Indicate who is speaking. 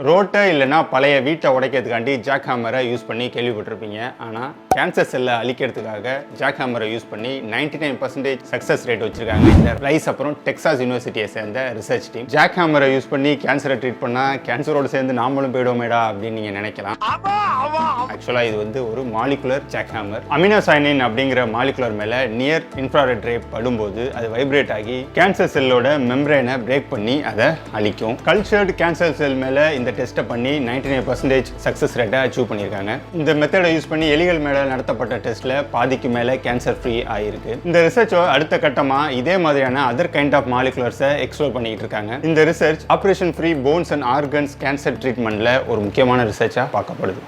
Speaker 1: ரோட்டை இல்லைனா பழைய வீட்டை உடைக்கிறதுக்காண்டி ஜாக் ஹேமரை யூஸ் பண்ணி கேள்விப்பட்டிருப்பீங்க. ஆனால் கேன்சர் செல்லை அழிக்கிறதுக்காக ஜாக் ஹேமரை யூஸ் பண்ணி 99% சக்ஸஸ் ரேட் வச்சிருக்காங்க இந்த ரைஸ் அப்புறம் டெக்சாஸ் யூனிவர்சிட்டியை சேர்ந்த ரிசர்ச் டீம். ஜாக் ஹேமரை யூஸ் பண்ணி கேன்சரை ட்ரீட் பண்ணால் கேன்சரோடு சேர்ந்து நாமளும் போயிடுவோமேடா அப்படின்னு நீங்கள் நினைக்கலாம். ஆக்சுவலாக இது வந்து ஒரு மாலிகுலர் ஜாக் ஹேமர். அமினோசைனின் அப்படிங்கிற மாலிகுலர் மேலே நியர் இன்ஃப்ராரெட் ரே படும்போது அது வைப்ரேட் ஆகி கேன்சர் செல்லோட மெம்பரேனை பிரேக் பண்ணி அதை அழிக்கும். கல்ச்சர்டு கேன்சர் செல் மேலே இந்த டெஸ்ட்டை பண்ணி 99% சக்ஸஸ் ரேட்டை அச்சீவ் பண்ணியிருக்காங்க. இந்த மெத்தடை யூஸ் பண்ணி எலிகள் மேலே நடத்தப்பட்ட டெஸ்ட்டில் பாதிக்கு மேலே கேன்சர் ஃப்ரீ ஆகிருக்கு. இந்த ரிசர்ச்சோ அடுத்த கட்டமாக இதே மாதிரியான அதர் கைண்ட் ஆஃப் மாலிகுலர்ஸை எக்ஸ்ப்ளோர் பண்ணிட்டு இருக்காங்க. இந்த research operation free bones and organs cancer ட்ரீட்மெண்ட்டில் ஒரு முக்கியமான ரிசர்ச்சாக பார்க்கப்படுது.